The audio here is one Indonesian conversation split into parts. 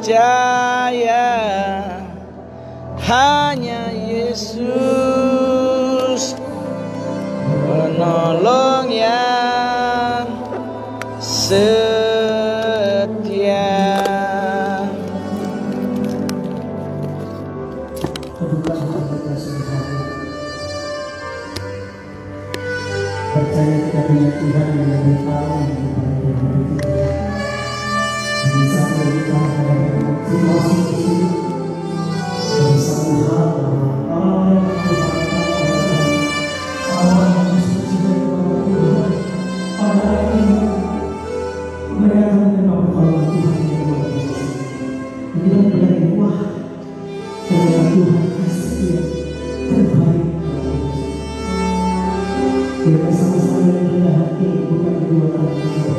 percaya hanya Yesus penolong yang setia. Percaya kita punya Tuhan yang lebih tahu daripada diri kita. Di satu kita ada situasi ini, di satu hal Allah yang Tuhan, Allah yang disuci dari Tuhan. Pada hari ini mereka menerima pertolongan Tuhan yang luar biasa. Kita berkata, wah, ternyata Tuhan kasih yang terbaik. Kita sama-sama yang rendah hati bukan kedua tangan kita.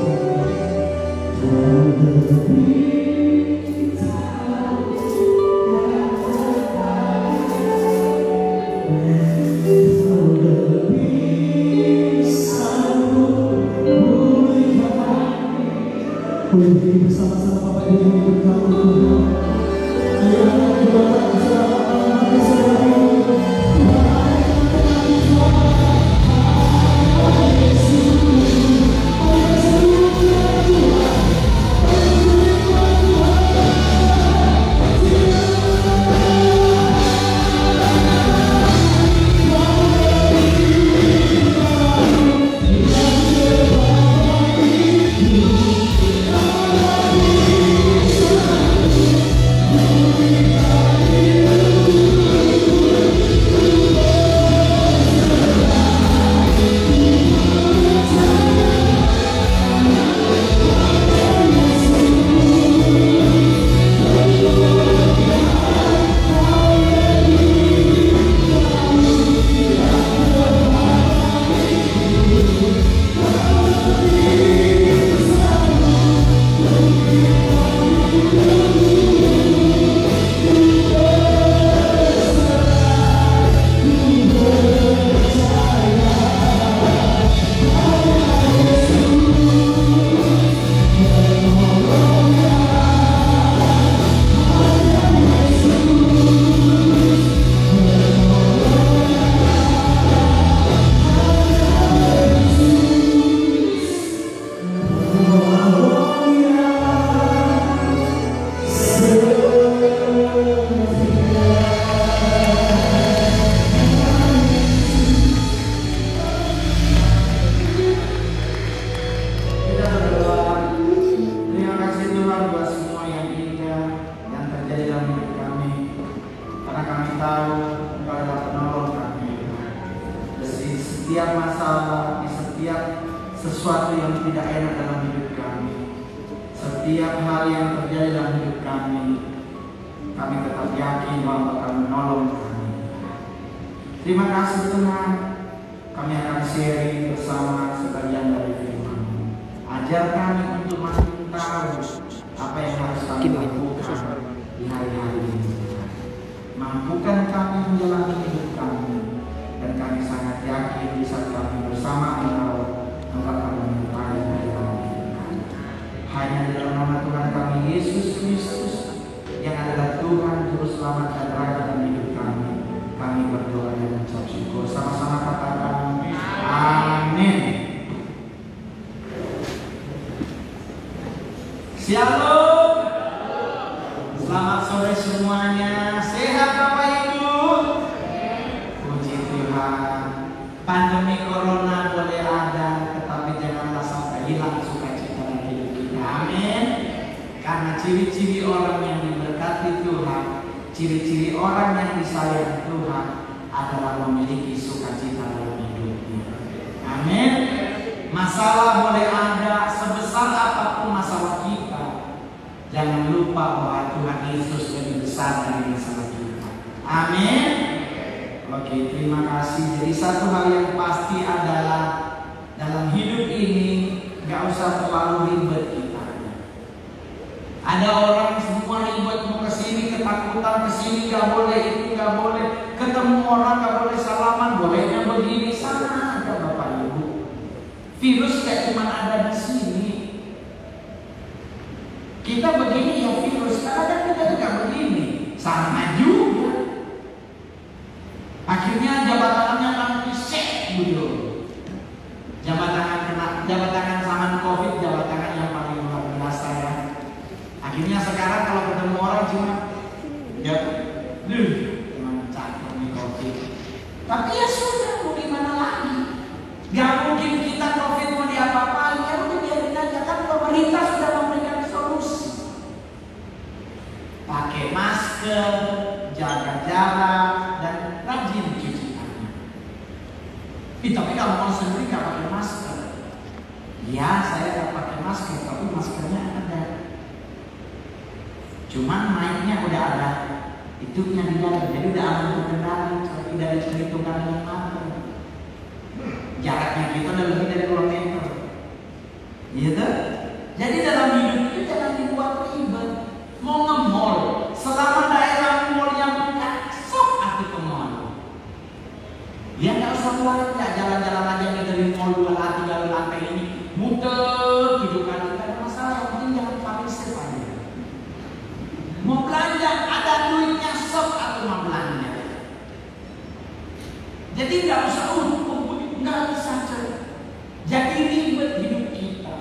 Boleh bersama-sama Bapak Ibu yang berkata Tuhan. Ayo kita bersama setiap masalah, di setiap sesuatu yang tidak enak dalam hidup kami, setiap hal yang terjadi dalam hidup kami tetap yakin bahwa akan menolong kami. Terima kasih Tuhan, kami akan sharing bersama sebagian dari firman. Ajar kami untuk makin tahu apa yang harus kami lakukan di hari-hari ini. Mampukan kami menjalani hidup kami, dan kami sangat yakin di saat kami bersama Engkau akan menyertai hari-hari kami. Hanya dalam nama Tuhan kami Yesus Kristus yang adalah Tuhan Juru Selamat dan Raja dalam hidup kami berdoa dan mengucap syukur. Sama-sama katakan amin. Shalom. Selamat sore semuanya. Sehat Bapak Ibu? Puji Tuhan. Pandemi corona boleh ada, tetapi janganlah sampai hilang sukacita dalam hidup kita. Amin. Karena ciri-ciri orang yang diberkati Tuhan, ciri-ciri orang yang disayang Tuhan adalah memiliki sukacita dalam hidupnya. Amin. Masalah boleh ada sebesar apapun masalah kita, jangan lupa bahwa Tuhan Yesus lebih besar dari masalah kita. Amin. Oke, terima kasih. Jadi satu hal yang pasti adalah dalam hidup ini gak usah terlalu ribet kita. Ada orang semua ribet, mau kesini ketakutan, kesini gak boleh, itu gak boleh, ketemu orang gak boleh salaman, bolehnya begini, sana ada Bapak Ibu. Virus kayak cuma ada di sini. Kita begini ya virus, tak ada sama juga. Akhirnya jabatannya kan disek dulu. Jabatan zaman Covid, jabatan yang paling luar biasa ya. Akhirnya sekarang kalau ketemu orang cuma ya, cuma cakep nih Covid. Tapi ya sudah, mau gimana lagi? Gak mungkin kita Covid mau diapa-apain, ya udah biarin aja, kan pemerintah sudah memberikan solusi. Pakai masker, jaga jarak, dan rajin cuci tangan. Tapi kalau mau sendiri gak pakai masker, ya saya gak pakai masker, tapi maskernya ada. Cuman mainnya udah ada itunya di dalam, jadi udah aman terkendali, tidak ada perhitungan dengan matang. Jaraknya kita udah lebih dari 2 meter, gitu. Jadi dalam hidup itu jangan dibuat ribet. Mau nge-mall, selama daerah mall yang buka, sok atuh ke mall. Ya nggak usah keluar, ya jalan-jalan aja nih dari mall 2 lantai 3 lantai ini, muter kehidupan kita, ada masalah. Yang penting jangan pakai safe aja. Mau belanja, ada duitnya, sok atau mau belanja. Jadi nggak usah nggak bisa coy. Jadi ribet hidup kita.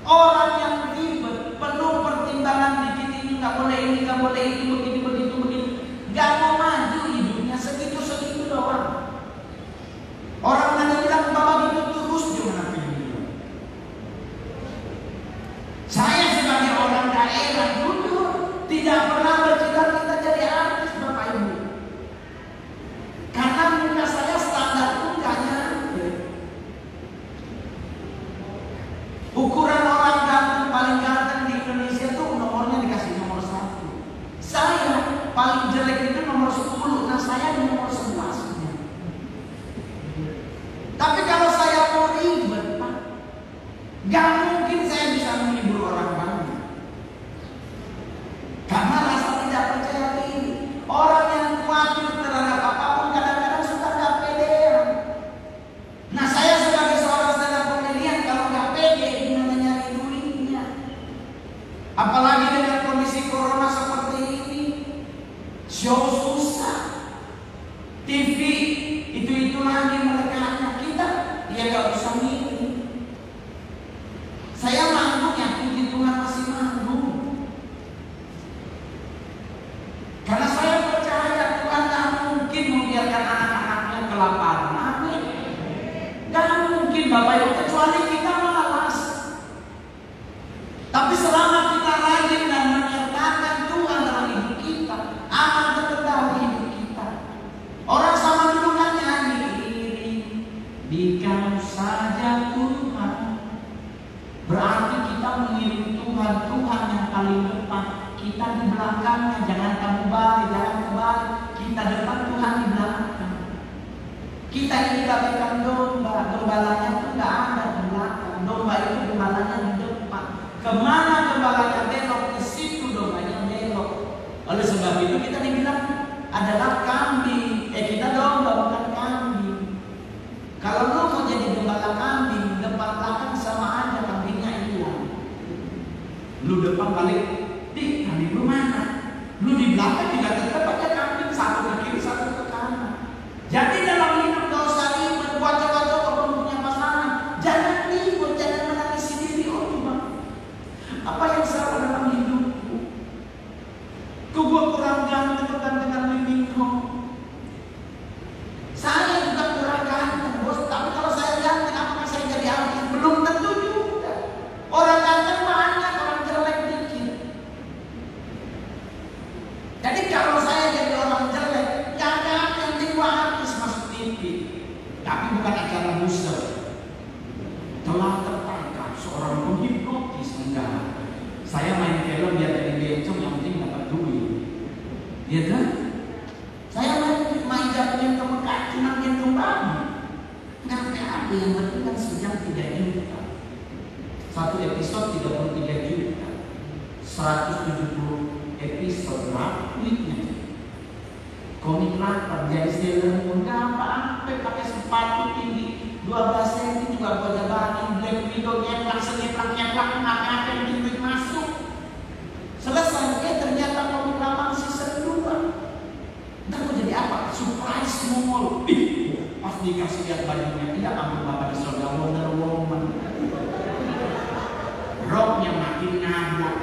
Orang yang ribet, penuh pertimbangan dikit ini nggak boleh ini, nggak boleh itu, begini begitu begitu, nggak mau maju hidupnya, segitu doang. Orang nanti bilang bahwa itu terus gimana pengen. Saya sebagai orang daerah jujur tidak pernah bercita-cita jadi artis Bapak Ibu. Karena muka saya standar pun gak nyampe. Ukuran orang ganteng paling ganteng di Indonesia tuh nomornya dikasih nomor 1. Saya paling jelek itu nomor 10. Nah saya di nomor 11-nya. Tapi kalau saya mau ribet Pak, gak mungkin saya bisa menghibur orang banyak. Karena rasa tidak percaya diri. Orang yang khawatir terhadap apapun kadang-kadang suka gak pedean. Nah saya sebagai seorang stand up comedian, kalau gak pede gimana nyari duitnya? Apalagi dengan kondisi corona seperti ini, show susah, TV itu lagi mereka kita, ya gak usah milih. Saya manggung ya, puji Tuhan masih manggung. Karena saya percaya Tuhan gak mungkin membiarkan anak-anaknya kelaparan. Amin. Gak mungkin Bapak Ibu, kecuali kita malas. Tapi selama kita rajin dan menyertakan Tuhan dalam hidup kita, aman terkendali hidup kita. Orang sama dulu kan nyanyi, dikau saja Tuhan. Berarti kita mengirim Tuhan yang paling depan. Kita di belakangnya, jangan kamu balik, jangan kebalik. Kita depan, Tuhan di belakang. Kita ini bagaikan domba, gembalanya itu nggak ada di belakang. Domba itu gembalanya di depan. Kemana gembalanya belok, ke situ dombanya belok. Oleh sebab itu kita dibilang adalah kambing. Kita domba bukan kambing. Kalau lu mau jadi gembala kambing, depan belakang sama aja, kambingnya hilang. Lu depan balik, kambing lu mana? Lu di belakang juga tetap aja kambing, satu ke kiri, satu ke kanan. Jadi dalam hidup gak usah ribet, buat coba-coba belum punya pasangan. Jangan ribet, jangan menangis sendiri. Oh Tuhan, apa yang salah dalam hidupku? Gua kurang ganteng dengan mimpiku. Saya juga kurang ganteng bos, tapi kalau saya ganteng apakah saya jadi artis? Belum tentu juga. Orang ganteng banyak, orang jelek dikit. Jadi kalau saya jadi orang jelek, jangan yang gua artis masuk TV. Tapi bukan acara booster. Telah tertangkap seorang penghipnotis, enggak. Saya main film biar jadi bencong, yang penting dapat duit. Iya kan? Saya main jatuhin ke Mekah, cuma gendong babi. Nggak apa yang penting kan sejam 3 juta. Satu episode 33 juta. 170 episode berapa duitnya? Komik lapar, jadi Sailor Moon nggak apa-apa, pakai sepatu tinggi 12 cm juga gua jabanin. Black Widow nyeplak, nggak ada yang duit masuk. Selesai, ternyata komik lapar season 2.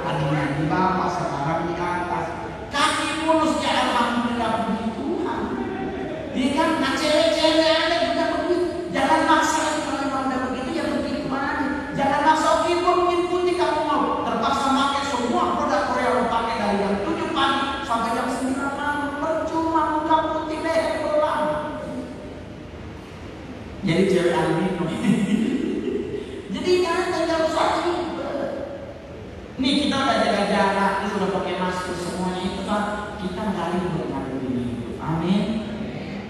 tadinya di bawah, sekarang di atas. Kaki mulus ya alhamdulillah, puji Tuhan. Dia kan, nah cewek-cewek ada juga begitu. Jangan maksa kalau memang udah begitu ya begitu aja. Jangan maksa oke gua mengikuti kamu mau. Terpaksa pakai semua produk Korea lo pakai dari jam 7 pagi sampai jam 9 malam. Percuma muka putih leher belang. Jadi cewek albino. Jadi jangan usah ribet. Nih kita udah jaga jarak, kita udah pakai masker semuanya itu kan kita nggak ribet ngadepin hidup. Amin.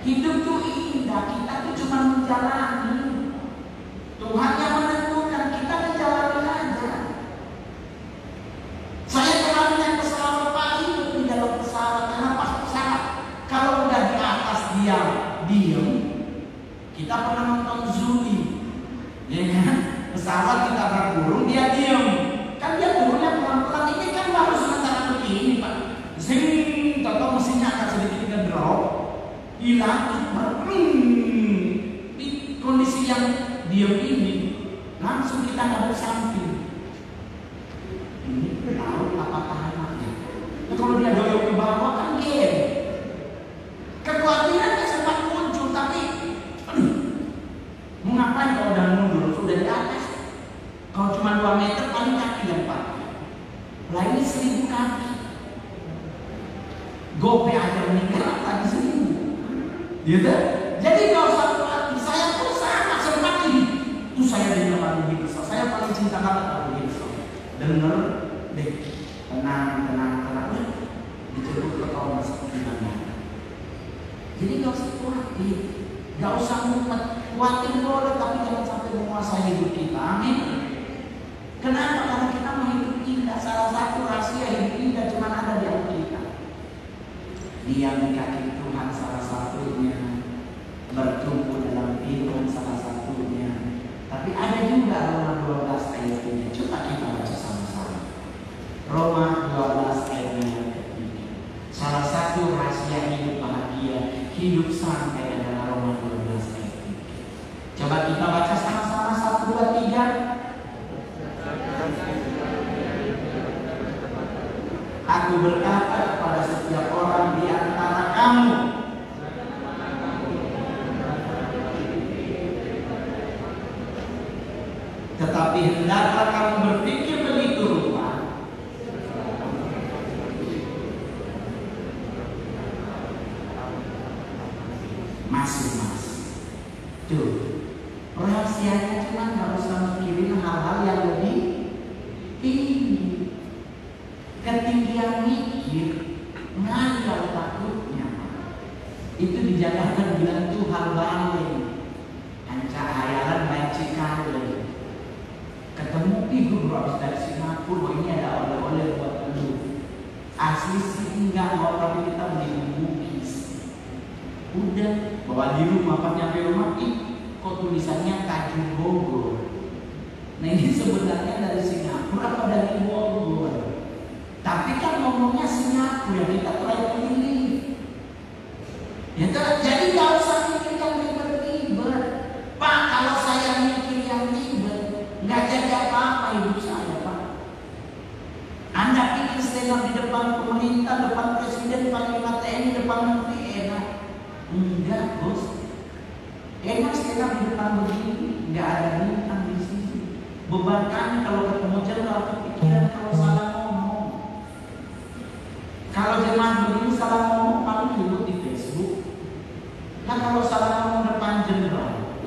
Hidup tuh indah, kita tuh cuma menjalani. Tuhan yang menentukan, kita menjalani aja. Saya pernah naik pesawat pagi di dalam pesawat, karena pas pesawat kalau udah di atas diam. Kita pernah nonton Zuli, ya kan? Pesawat kita berkurung, dia diam. Kan dia turunnya pelan-pelan, ini kan baru sementara begini Pak. Zing, contoh mesinnya akan sedikit ngedrop, hilang, di kondisi yang diam ini, langsung kita ngadep samping. Ini tahu apakah anaknya? Nah, kalau dia doyok ke bawah kan game. Kekhawatirannya sempat muncul, tapi mau ngapain kalau udah mundur, sudah di atas. Kalau cuma 2 meter paling kaki yang pakai. Lah ini 1000 kaki. Gope aja meninggal lagi 1000. Gitu? Jadi kalau satu hati saya pun sama sempat ini. Itu saya dengar lagu Beatles. Saya paling cinta banget lagu Beatles. Dengar deh, tenang. Dijemput ke kawan seperti mana. Jadi gak usah khawatir, gak usah mumet. Khawatir boleh, tapi jangan sampai menguasai hidup kita. Amin. Kenapa? Karena kita mau hidup indah. Salah satu rahasia hidup indah cuma ada di Alkitab. Diam di kaki Tuhan salah satunya, bertumbuh dalam firman salah satunya. Tapi ada juga Roma 12 ayat 3. Coba kita baca sama-sama. Roma 12 ayat 3. Salah satu rahasia hidup bahagia, hidup santai adalah Roma 12 ayat 3. Coba kita baca sama-sama 1, 2, 3. Aku berkata kepada setiap orang di antara kamu, tetapi hendaklah kamu berpikir begitu rupa. Masing-masing. Tuh, rahasianya cuma nggak usah mikirin hal-hal yang lebih tinggi. Ketinggian mikir, ngandal takutnya. Itu dijadikan bilang tuh hal balik. Anca hayalan baik cikale. Ketemu ibu bro habis dari Singapura, ini ada oleh-oleh buat lu. Asli sih enggak mau, tapi kita beli bukis. Udah bawa di rumah, pas nyampe rumah, kok tulisannya Kaju Bogor. Nah ini sebenarnya dari Singapura apa dari Bogor? Tapi kan ngomongnya Singapura, kita try pilih. Ya jadi nggak usah mikir yang ribet-ribet. Pak, kalau saya mikir yang ribet, nggak jadi apa-apa hidup saya, Pak. Anda pikir stand di depan pemerintah, depan presiden, panglima TNI, depan menteri enak? Enggak, bos. Enak stand di depan begini, nggak ada bintang di sini. Beban kami kalau ketemu jenderal kepikiran kalau salah ngomong. Kalau jemaat begini salah ngomong paling ribut di Facebook. Nah kalau salah ngomong depan jenderal,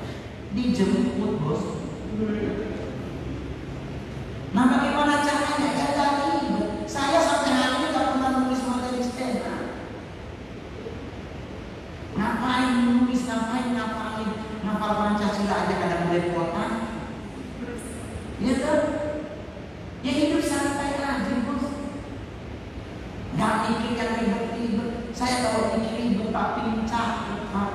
dijemput bos. Nah bagaimana caranya? Jaga ribet. Saya sampai hari ini tak pernah nulis materi stand. Ngapain nulis? Ngapain? Ngapal Pancasila aja kadang belepotan. Ya kan? Ya hidup santai aja bos. Gak mikir yang ribet-ribet. Saya kalau mikir ribet Pak pincang Pak.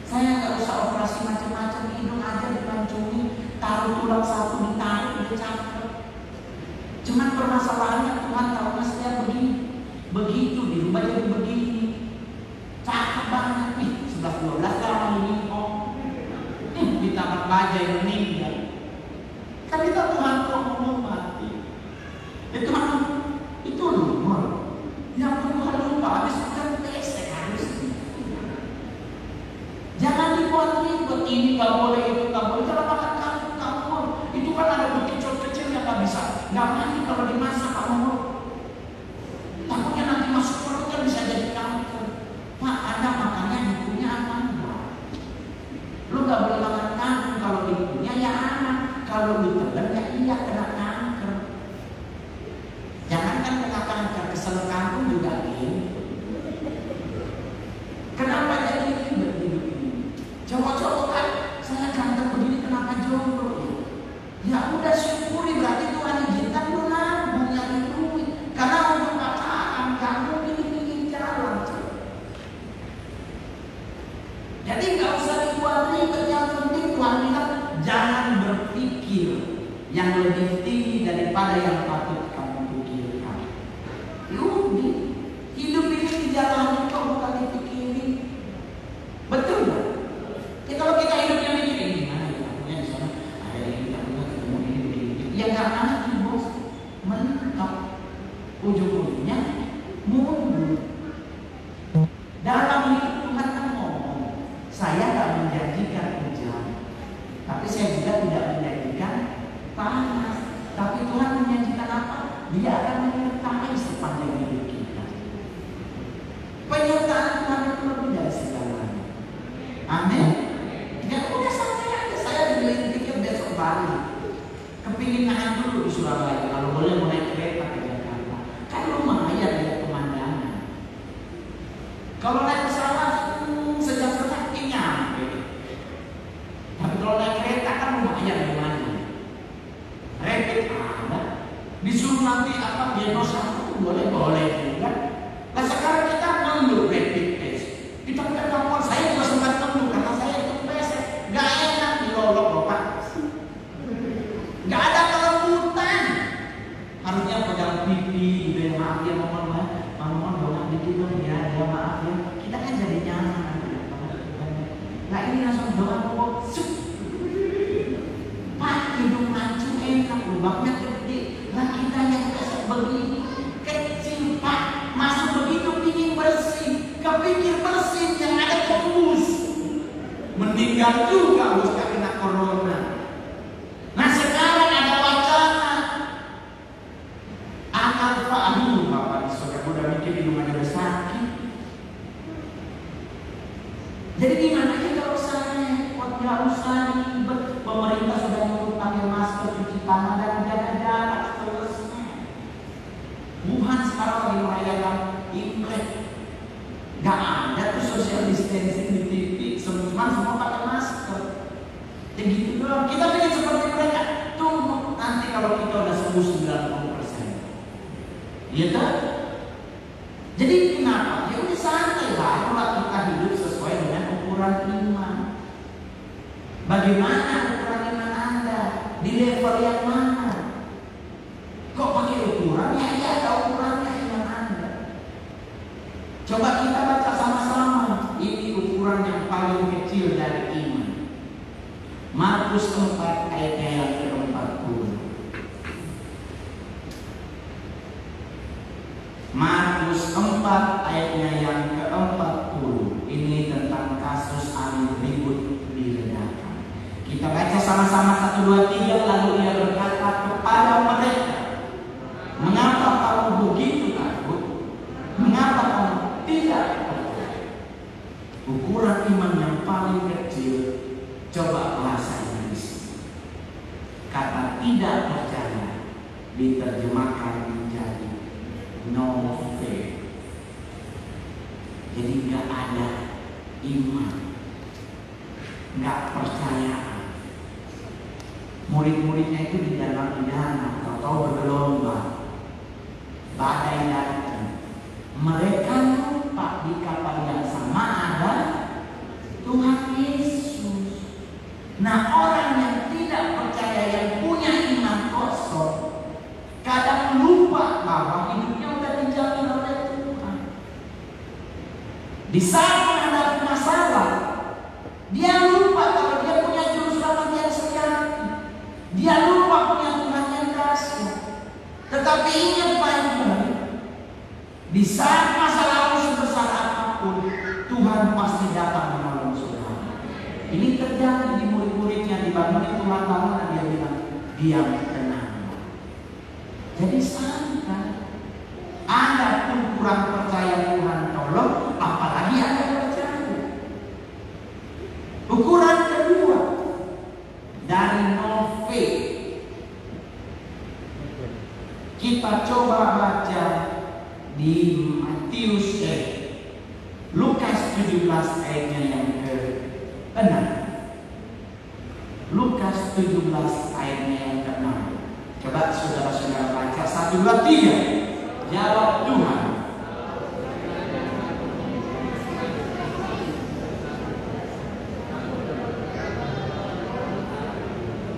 Saya gak usah operasi macam-macam, hidung aja dipancungi, taruh tulang satu ditarik udah cakep. Cuman permasalahannya Tuhan tahu saya begini, begitu dirubah jadi begini. Cakep banget nih, 11-12 kalau ini kok. Ditambah baja yang meninggal. Kan kita Tuhan kok ngomong mati. nggak mandi kalau dimasak Pak Muhammad. Takutnya nanti masuk perut kan bisa jadi kanker. Pak, Anda makannya dikunyah apa enggak? Lu nggak boleh makan kangkung kalau dikunyah ya aman. Kalau ditelan ya iya kena kanker. Jangankan kena kanker, kesel kangkung juga gini. Kenapa jadi ribet hidup ini? Cowok-cowok kan, saya kanker begini kenapa jomblo? Ya udah syukuri, berarti Tuhan izinkan lu nabung nyari duit. Karena untuk pacaran gak mungkin ingin jalan. Jadi gak usah dibuat ribet, yang penting Tuhan bilang jangan berpikir yang lebih tinggi daripada yang patut kamu pikirkan. Yudi, hidup ini dijalani kok bukan dipikirin. Betul gak? Ya kalau kita hidupnya mikirin gimana ya, punya di sana ada yang kita punya ketemu ini begini. Ya gak mati bos, mentok. Ujung-ujungnya mundur. Dalam hidup Tuhan kan ngomong, saya gak menjanjikan hujan, tapi saya juga tidak menjanjikan panas. Tapi Tuhan menjanjikan apa? Dia akan menyertai sepanjang hidup kita. Penyertaan Tuhan itu lebih dari segalanya. Amin. Ya udah santai aja, saya beli tiket besok balik. Kepingin nahan dulu di Surabaya, kalau boleh mau naik kereta ke Jakarta. Kan lumayan lihat pemandangan. Kalau naik pesawat sejam setengah nyampe. Tapi kalau naik kereta kan lumayan gimana? Rapid ada. Disuruh nanti apa diagnosa boleh juga. Nah sekarang kita ngeluh rapid test. Kita telepon, saya juga sempat ngeluh karena saya itu pesek. Gak enak dilolok Bapak. Gak ada kelembutan. Harusnya pegang pipi gitu ya, maaf ya mohon doang dikit dong ya, maaf ya. Kita kan jadi nyaman. Nah ini langsung doang sup. Pak hidung mancung enak, lubangnya gede. Nah kita yang pesek begini kecil Pak, masuk begitu pingin bersih, kepikir bersih yang ada tembus. Meninggal juga bos kena corona. Nah sekarang ada wacana anak Pak, aduh Bapak saudara udah mikir di rumahnya udah sakit. Jadi gimana kita usah repot, nggak usah ribet. Pemerintah sudah nyuruh pakai masker, cuci tangan dan jaga jarak selesai. Wuhan sekarang lagi merayakan Imlek. Gak ada tuh social distancing di TV, semua pakai masker. Ya gitu doang. Kita pengen seperti mereka. Tunggu nanti kalau kita udah sembuh 90%. Iya kan? Jadi kenapa? Ya udah santai lah. Kalau kita hidup sesuai dengan ukuran iman. Bagaimana ukuran iman Anda? Di level yang mana? Kok pakai ukuran? Ya ada ukurannya iman Anda. Coba kita baca sama-sama. Ini ukuran yang paling kecil dari iman. Markus 4 ayatnya yang ke-40. Markus 4 ayatnya yang ke-40. Ini tentang kasus angin ribut diredakan. Kita baca sama-sama 1, 2, 3. Lalu ia berkata kepada mereka, mengapa kamu begitu takut? Mengapa kamu tidak percaya? Ukuran iman yang paling kecil, coba bahasa Inggris. Kata tidak percaya diterjemahkan menjadi no faith. Jadi nggak ada iman, nggak percaya. Murid-muridnya itu di dalam atau bergelombang, badai datang. Mereka lupa di kapal yang sama ada Tuhan Yesus. Nah orang yang tidak percaya, yang punya iman kosong, kadang lupa bahwa hidupnya udah dijamin oleh Tuhan. Di saat menghadapi masalah, dia lupa kalau dia punya juru selamat yang sejati. Dia lupa punya Tuhan yang dahsyat. Tetapi ingat baik-baik, di saat masalah sebesar apapun, Tuhan pasti datang menolong saudara. Ini terjadi di murid-muridnya, dibangunin Tuhan bangun dan dia bilang, diam, tenang. Jadi santai. Anda pun kurang percaya Tuhan tolong, apalagi Anda percaya. Ukuran kedua dari no faith, kita coba baca di Matius Lukas 17 ayatnya yang ke-6. Lukas 17 ayatnya yang ke-6. Coba saudara-saudara baca 1, 2, 3. Jawab Tuhan.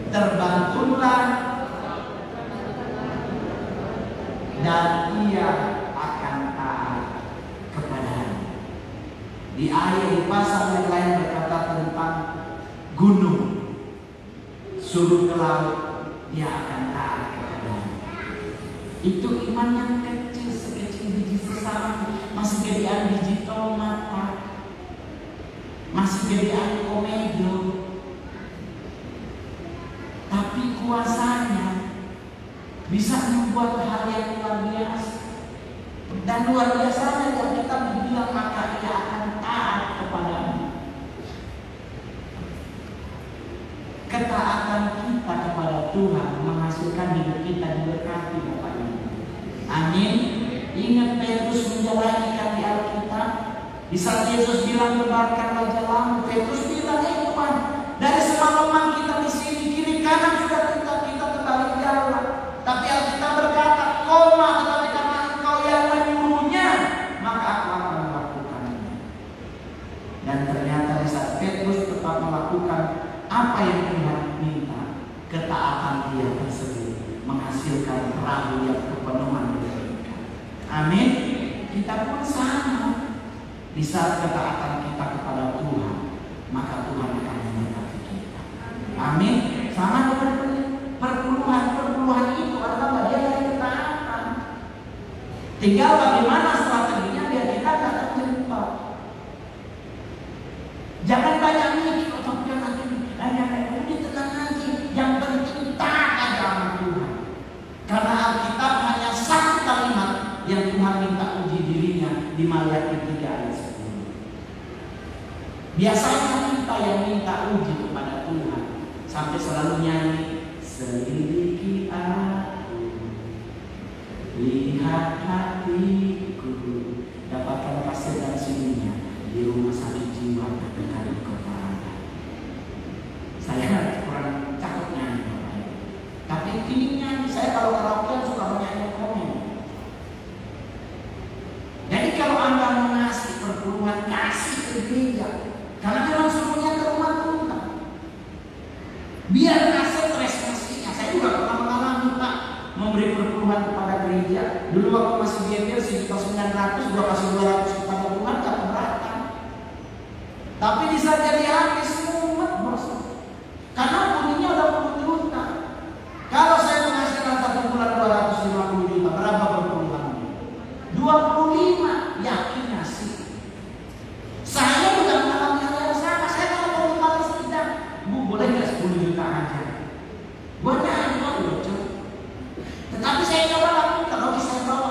Terbantulah dan ia akan taat kepadanya. Di ayat di pasal yang lain berkata tentang gunung, suruh ke laut, dia akan taat kepadanya. Itu iman yang kecil, sekecil biji sesam, masih gedean biji tomat, masih gedean komedo, tapi kuasanya bisa membuat hal yang luar biasa. Dan luar biasanya yang kita bilang maka ia akan taat kepadamu. Ketaatan kita kepada Tuhan menghasilkan hidup kita diberkati Bapak Ibu. Amin. Ingat Petrus menjalani ikan di Alkitab. Di saat Yesus bilang tebarkanlah jalamu, Petrus bilang, Tuhan, dari semalaman kita di sini kiri kanan sudah kita terbalik jalan. Tapi Alkitab berkata, tetapi karena Engkau yang menyuruhnya, maka aku akan melakukannya. Dan ternyata di saat Petrus tetap melakukan apa yang Tuhan minta, ketaatan dia tersebut menghasilkan perahu yang kepenuhan diberikan. Amin. Kita pun sama. Di saat ketaatan kita kepada Tuhan, maka Tuhan akan memberkati kita. Amin. Sama dengan perpuluhan itu adalah bagian dari ketaatan. Tinggal bagaimana strateginya biar kita tak terjebak. Jangan banyak mikir, nanti tenang aja. Yang penting taat aja sama Tuhan. Karena Alkitab hanya satu kalimat yang Tuhan minta uji dirinya di Maliaki 3 ayat 10. Biasanya kita yang minta uji kepada Tuhan sampai selalu nyanyi, selidiki aku, lihat hatiku, dapatkan kasih dan sininya di rumah sakit jiwa dekat di kepala. Saya kurang cakep nyanyi, tapi ini nyanyi saya kalau karaoke suka menyanyi komen. Jadi kalau Anda mengasih perpuluhan, kasih ke gereja, karena memang suruhnya ke rumah Tuhan. Biar nggak stres mestinya. Saya juga pernah mengalami Pak, memberi perpuluhan kepada gereja. Dulu waktu masih GBL 1.900, gua kasih 200 kepada Tuhan, gak keberatan. Tapi di saat jadi habis mumet bos. Karena bunyinya udah puluh juta. Kalau saya menghasilkan satu bulan 250 juta, berapa perpuluhannya? 25, yakin ngasih. Saya juga mengalami hal yang sama. Saya kalau mau balas sidang, Bu boleh nggak 10 juta aja? Buat apa lucu? Tetapi saya coba lakukan. Kalau saya bawa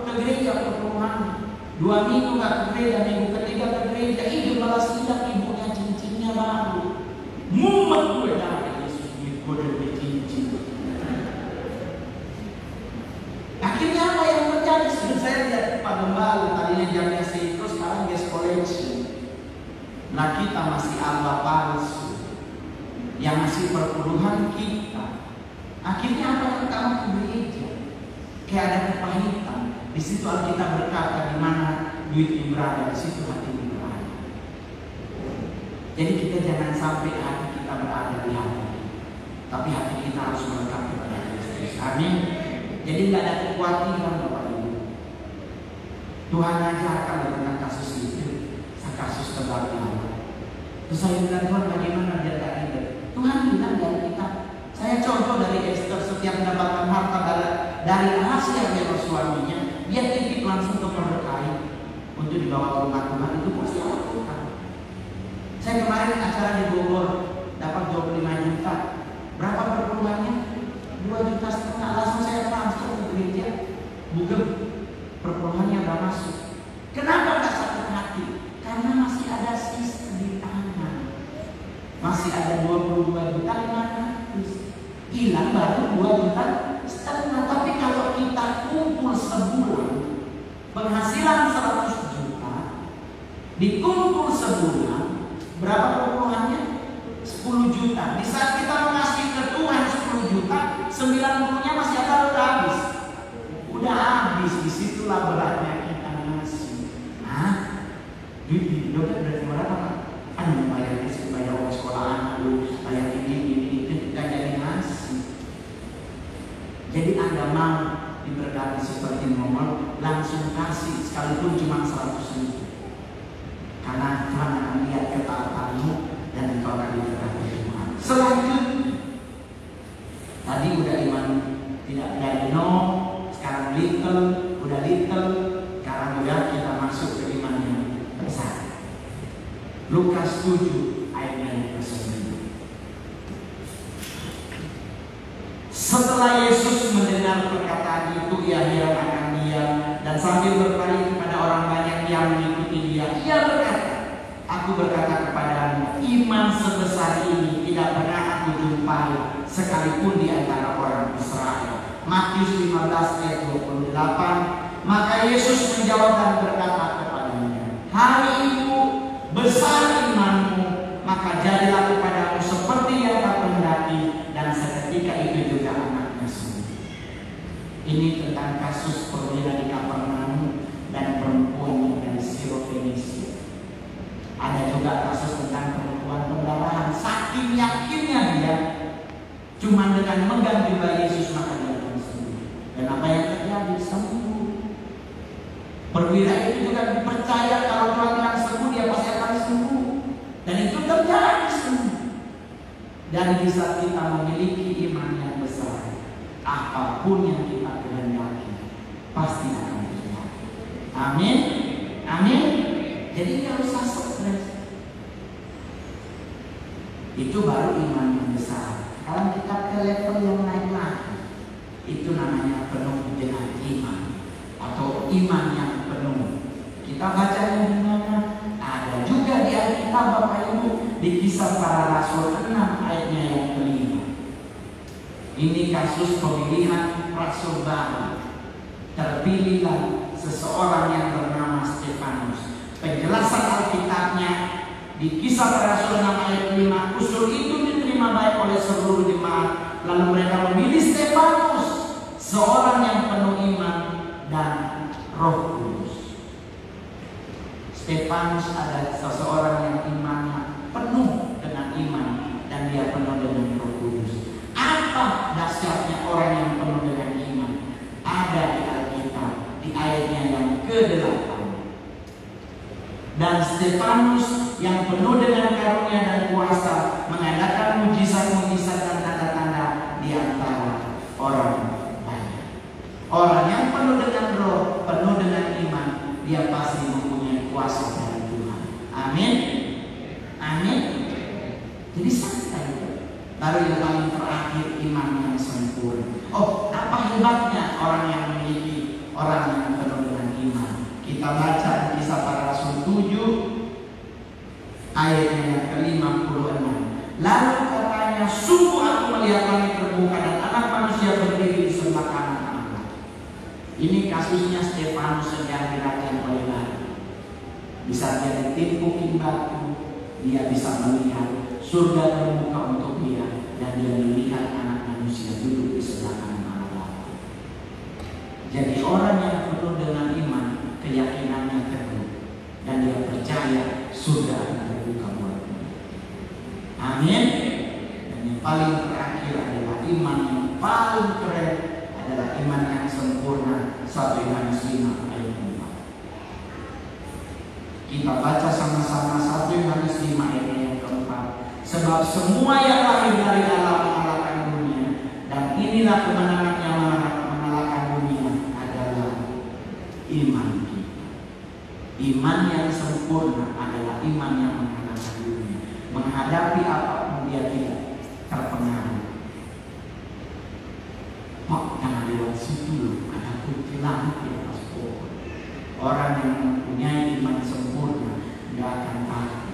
ke gereja perpuluhan, 2 minggu nggak ke gereja, minggu ketiga ke gereja, ibu balas sidang, ibunya cincinnya baru. Mumet gue dah, Yesus gue udah cincin. Akhirnya apa yang terjadi? Saya lihat Pak Gembala tadinya jamnya seiko, sekarang gas collection. Nah kita masih Allah palsu yang masih perpuluhan kita. Akhirnya apa yang kamu ke gereja? Kayak ada kepahitan. Di situ Alkitab berkata di mana duitnya berada, di situ hatinya berada. Jadi kita jangan sampai hati kita berada di hati, tapi hati kita harus melekat kepada Kristus. Amin. Jadi nggak ada kekhawatiran Bapak Ibu. Tuhan aja akan dengan kasus itu, kasus terbalik. Terus saya bilang, Tuhan bagaimana dia tak ingat? Tuhan bilang dari kita, saya contoh dari Esther, setiap mendapatkan harta dari hasil dari suaminya, dia titip langsung ke Mordekai untuk dibawa ke rumah Tuhan. Itu pasti lakukan. Saya kemarin acara di Bogor dapat 25 juta. Berapa perpuluhannya? 2,5 juta. Langsung saya transfer ke bugem, perpuluhannya udah masuk. Kenapa nggak sakit hati? Karena masih ada sisa di tangan. Masih ada 22.500.000. Hilang baru 2,5 juta. Tapi kalau kita kumpul sebulan penghasilan 100 juta, dikumpul sebulan, berapa perpuluhannya? 10 juta. Di saat kita mengasih ke Tuhan 10 juta, 90-nya masih ada, udah habis. Udah habis. Disitulah beratnya kita ngasih. Duit dari berapa? Bayar sekolah anak lu, bayar ini itu gak jadi ngasih. Jadi Anda mau diberkati seperti nomor, langsung kasih sekalipun cuma 100.000. Karena Tuhan akan lihat ketaatanmu dan engkau akan diberkati Tuhan. Selanjutnya, tadi udah iman tidak dari nol, sekarang little, udah little, sekarang udah kita masuk ke iman yang besar. Lukas 7 ayat yang ke-9. Setelah Yesus mendengar perkataan itu, ia heran akan dia dan sambil berpaling kepada orang banyak yang mengikuti dia, ia berkata, "Aku berkata kepadamu, iman sebesar ini tidak pernah aku jumpai sekalipun di antara orang Israel." Matius 15 ayat 28. Maka Yesus menjawab dan berkata kepadanya, "Hai ibu, besar imanmu, maka jadilah kepadamu seperti yang kau kehendaki." Dan seketika itu juga anaknya sembuh. Ini tentang kasus perwira di Kapernaum dan perempuan dari Sirofenisia. Ada juga kasus tentang perempuan pendarahan. Saking yakinnya dia, cuma dengan memegang jubah Yesus maka dia akan sembuh. Dan apa yang terjadi? Sembuh. Perwira itu juga dipercaya kalau Tuhan bilang sembuh, dia pasti akan sembuh. Dan itu terjadi sembuh. Dan di saat kita memiliki iman yang besar, apapun yang kita kehendaki pasti akan terjadi. Amin. Amin. Jadi nggak usah stres. Itu baru iman yang besar. Kalau kita ke level yang lain lagi, itu namanya penuh dengan iman atau iman yang penuh. Kita bacanya di mana? Ada juga di Alkitab, Bapak Ibu, di Kisah Para Rasul 6 ayatnya yang ke-5. Ini kasus pemilihan rasul baru. Terpilihlah seseorang yang bernama Stefanus. Penjelasan Alkitabnya di Kisah Para Rasul 6 ayat 5, usul itu diterima baik oleh seluruh jemaat. Lalu mereka memilih Stefanus, seorang yang penuh iman dan Roh Kudus. Stefanus adalah seseorang yang imannya penuh dengan iman dan dia penuh dengan Roh Kudus. Apa dahsyatnya orang yang penuh dengan iman? Ada di Alkitab di ayatnya yang ke-8. Dan Stefanus yang penuh dengan karunia dan kuasa mengadakan mujizat-mujizat dan tanda-tanda di antara orang banyak. Orang yang penuh dengan roh, penuh dengan iman, dia pasti mempunyai kuasa dari Tuhan. Amin. Amin. Jadi santai. Baru yang paling terakhir, iman yang sempurna. Oh, apa hebatnya orang yang memiliki orang yang penuh dengan iman? Kita baca di Kisah Para Rasul 7 ayatnya yang ke-56. Lalu katanya, "Sungguh aku melihat langit terbuka dan anak manusia berdiri di sebelah kanan Allah." Ini kasusnya Stefanus sedang dirajam oleh Bani. Bisa dia ditimpukin batu, dia bisa melihat surga terbuka untuk dia, dan dia melihat anak manusia duduk di sebelah kanan Allah. Jadi orang yang penuh dengan iman, keyakinannya teguh, dan dia percaya surga akan terbuka buat dia. Amin. Dan yang paling terakhir adalah iman yang paling keren, adalah iman yang sempurna. 1 Yohanes 5 ayat 4. Kita baca sama-sama 1 Yohanes 5 ayat yang ke-4. Sebab semua yang lahir dari Allah mengalahkan dunia, dan inilah kemenangan yang mengalahkan dunia adalah iman kita. Iman yang sempurna adalah iman yang mengalahkan dunia. Menghadapi apapun dia tidak terpengaruh. Pak, jangan lewat situ loh, ada kuntilanak di atas pohon. Orang yang mempunyai iman sempurna nggak akan takut.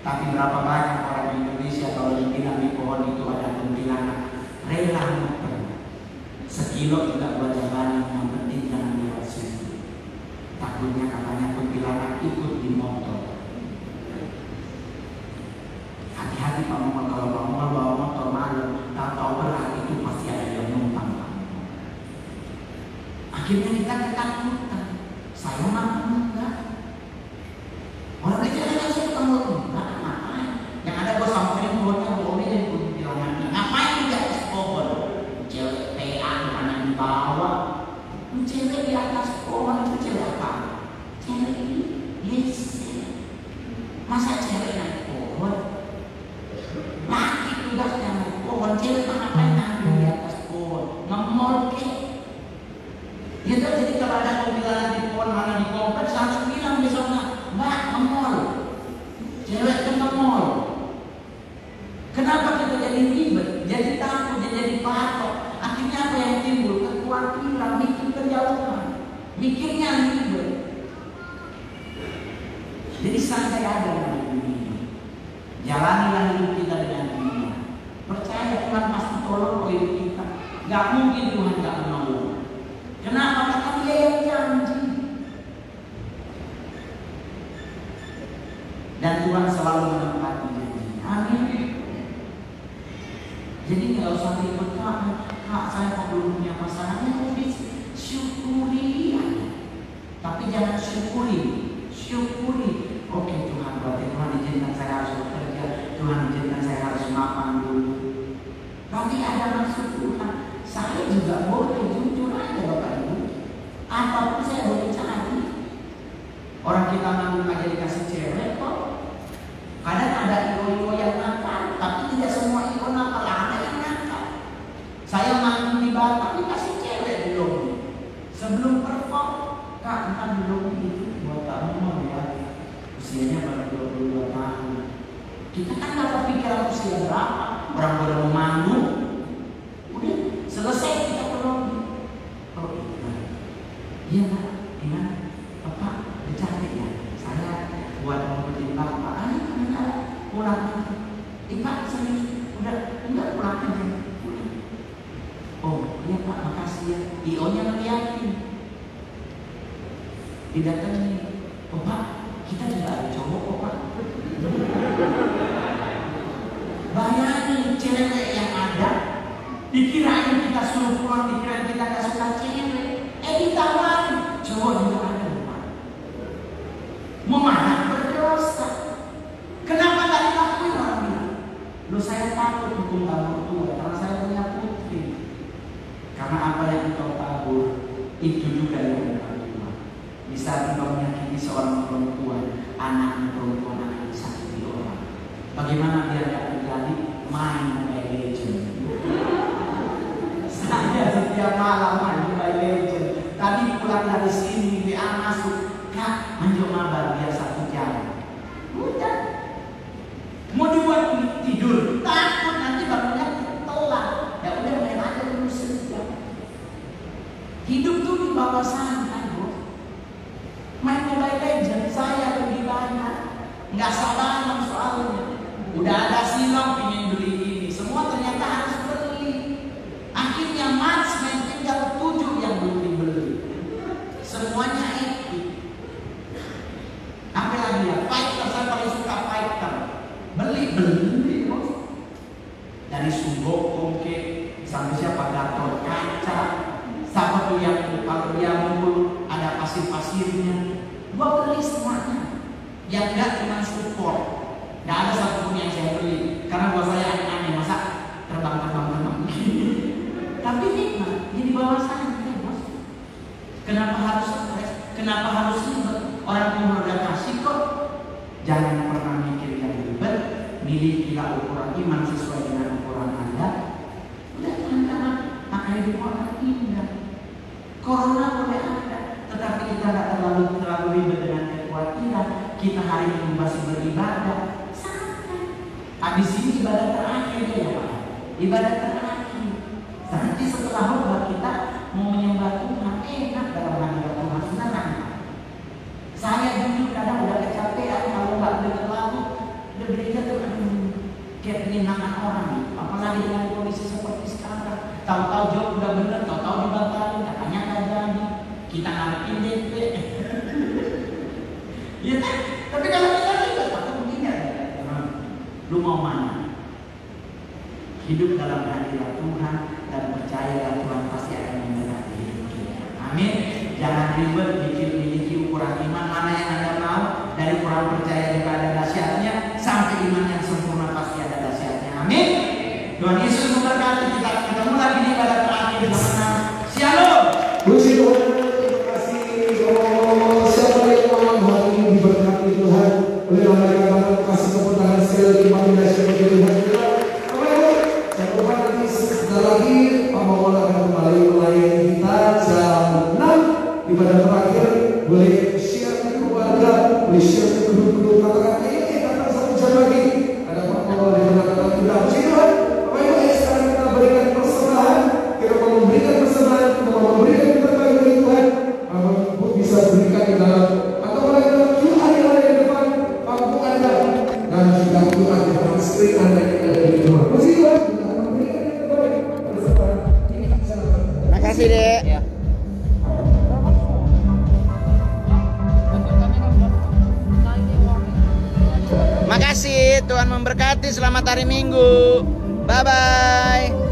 Tapi berapa banyak orang di Indonesia kalau dibilang di pohon itu ada kuntilanak, rela muter. Sekilo juga buat jalan, yang penting jangan lewat situ. Takutnya katanya kuntilanak ikut di motor. Hati-hati Pak Muhammad, kalau Pak Muhammad bawa motor malam, tahu berat itu pasti ada yang numpang. Akhirnya kita ketakutan. Saya mampu enggak? Orang kecil aja saya ketemu enggak, ngapain? Yang ada gue samperin buatnya boleh jadi kuntilanak. Ngapain di atas pohon? Cewek PA mana dibawa? Cewek di atas pohon itu cewek apa? Cewek ini yes. Masa cewek naik pohon? Laki tugasnya naik pohon, cewek ngapain naik di atas pohon? Ngemol kek. Dia tuh jadi kalau ada kuntilanak di pohon mana di kompleks harus bilang besoknya, Mbak ngemol. Cewek tuh ngemol. Kenapa kita jadi ribet? Jadi takut, jadi patok. Akhirnya apa yang timbul? Kekhawatiran, mikir kejauhan, mikirnya ribet. Jadi santai aja dengan dunia. Jalanilah hidup kita dengan dunia. Percaya Tuhan pasti tolong kok hidup kita. Gak mungkin Tuhan gak menolong. Kenapa? Karena Dia yang janji. Dan Tuhan selalu menepati janji. Amin. Jadi nggak usah ribet, Kak, saya mau belum punya pasangan, ya syukuri aja. Tapi jangan syukuri. Oke Tuhan, berarti Tuhan izinkan saya harus bekerja, Tuhan izinkan saya harus makan dulu. Tapi ada maksud Tuhan. Saya juga boleh jujur aja Bapak Ibu. Apapun saya boleh cari. Orang kita nganggur aja dikasih cewek kok. Kadang ada iko-iko yang nakal, tapi tidak semua iko nakal, ada yang nakal. Saya manggung di Batam dikasih cewek di lobi. Sebelum perform, Kak, entah di lobi itu buat kamu mau ya. Usianya baru 22 tahun. Kita kan gak kepikiran usia berapa. Orang baru mau manggung. Udah selesai kita ke lobi. Oh iya Pak, gimana? Bapak dicari ya? Saya buat ngomongin Bapak. Ayo kita pulang. Pak, serius? Udah, enggak pulang aja. Pulang. Oh iya Pak, makasih ya. IO-nya ngeliatin. Didatengin. Oh Pak, kita juga ada cowok kok Pak. Bayangin cewek yang ada, dikirain kita suruh pulang, dikirain kita gak suka cewek. Ditawarin cowok juga ada Pak. Mau mana berdosa? Kenapa gak dilakuin orang bilang? Loh saya takut hukum kamu tua karena saya punya putri. Karena apa yang engkau tabur itu juga yang engkau terima. Bisa engkau menyakiti seorang perempuan, anaknya perempuan akan disakiti orang. Bagaimana biar gak terjadi? Main Mobile Legends. Saya setiap malam main Mobile Legends. Tadi pulang dari sini, WA masuk, Kak, manjur mabar biar 1 jam. Udah. Mau dibuat tidur, takut nanti bangunnya telat. Ya udah main aja dulu sejam. Hidup tuh di bawah santai, Bro. Main Mobile Legends, saya lebih banyak. Nggak sabaran soalnya. Udah ada silang pengen beli ini, semua ternyata harus beli. Akhirnya matchmaking tinggal 7 yang belum dibeli. Semuanya itu. Apa lagi ya? Fighter, saya paling suka fighter. Beli. Dari Sumboko ke sampai siapa Gatot Kaca. Siapa tuh yang kalau dia mukul ada pasir-pasirnya. Gua beli semuanya. Yang enggak cuma support. Nggak ada satupun yang saya beli. Karena buat saya aneh-aneh, masa terbang. Tapi nikmat. Jadi bawah santai, Bos. Kenapa harus stres? Kenapa harus ribet? Orang Tuhan udah kasih kok. Jangan pernah mikir yang ribet. Milikilah ukuran iman sesuai dengan ukuran Anda. Udah teman-teman, maka hidup orang indah. Corona boleh ada, tetapi kita nggak terlalu ribet dengan kekhawatiran. Kita hari ini masih beribadah. Santai. Habis ini ibadah terakhir ya Pak. Ibadah terakhir. Nanti setelah khutbah kita kita ngarepin DP. Iya kan? Tapi kalau kita lihat atau begini ada, lu mau mana? Hidup dalam hadirat Tuhan dan percaya Tuhan pasti akan memberkati hidup kita. Amin. Jangan ribet miliki ukuran iman mana yang Anda mau, dari kurang percaya juga ada dahsyatnya sampai iman yang sempurna pasti ada dahsyatnya. Amin. Tuhan Yesus memberkati kita. Ketemu lagi di pada terakhir bersama. Shalom. Puji Tuhan, terima kasih. Oh, siapa yang malam hari ini diberkati Tuhan oleh Allah kasih kemudahan sekali lagi imajinasi bagi Tuhan kita. Apa itu? Jangan lupa nanti sebentar lagi Pak Mawar akan kembali melayani kita jam 6 di pada terakhir. Boleh share ke keluarga, boleh share ke guru-guru, katakan ini datang 1 jam lagi. Ada Pak Mawar di belakang kita. Puji Tuhan. Apa itu? Sekarang kita berikan persembahan. Kita mau memberikan persembahan, kita mau memberikan terbaik bagi Tuhan. Ibu bisa berikan di dalam atau mulai dalam QR yang ada di depan panggung Anda dan juga QR di depan screen Anda yang ada di rumah. Puji Tuhan, kita akan memberikan yang terbaik persembahan. Ini silakan. Makasih, Dek. Ya. Makasih, Tuhan memberkati. Selamat hari Minggu. Bye-bye.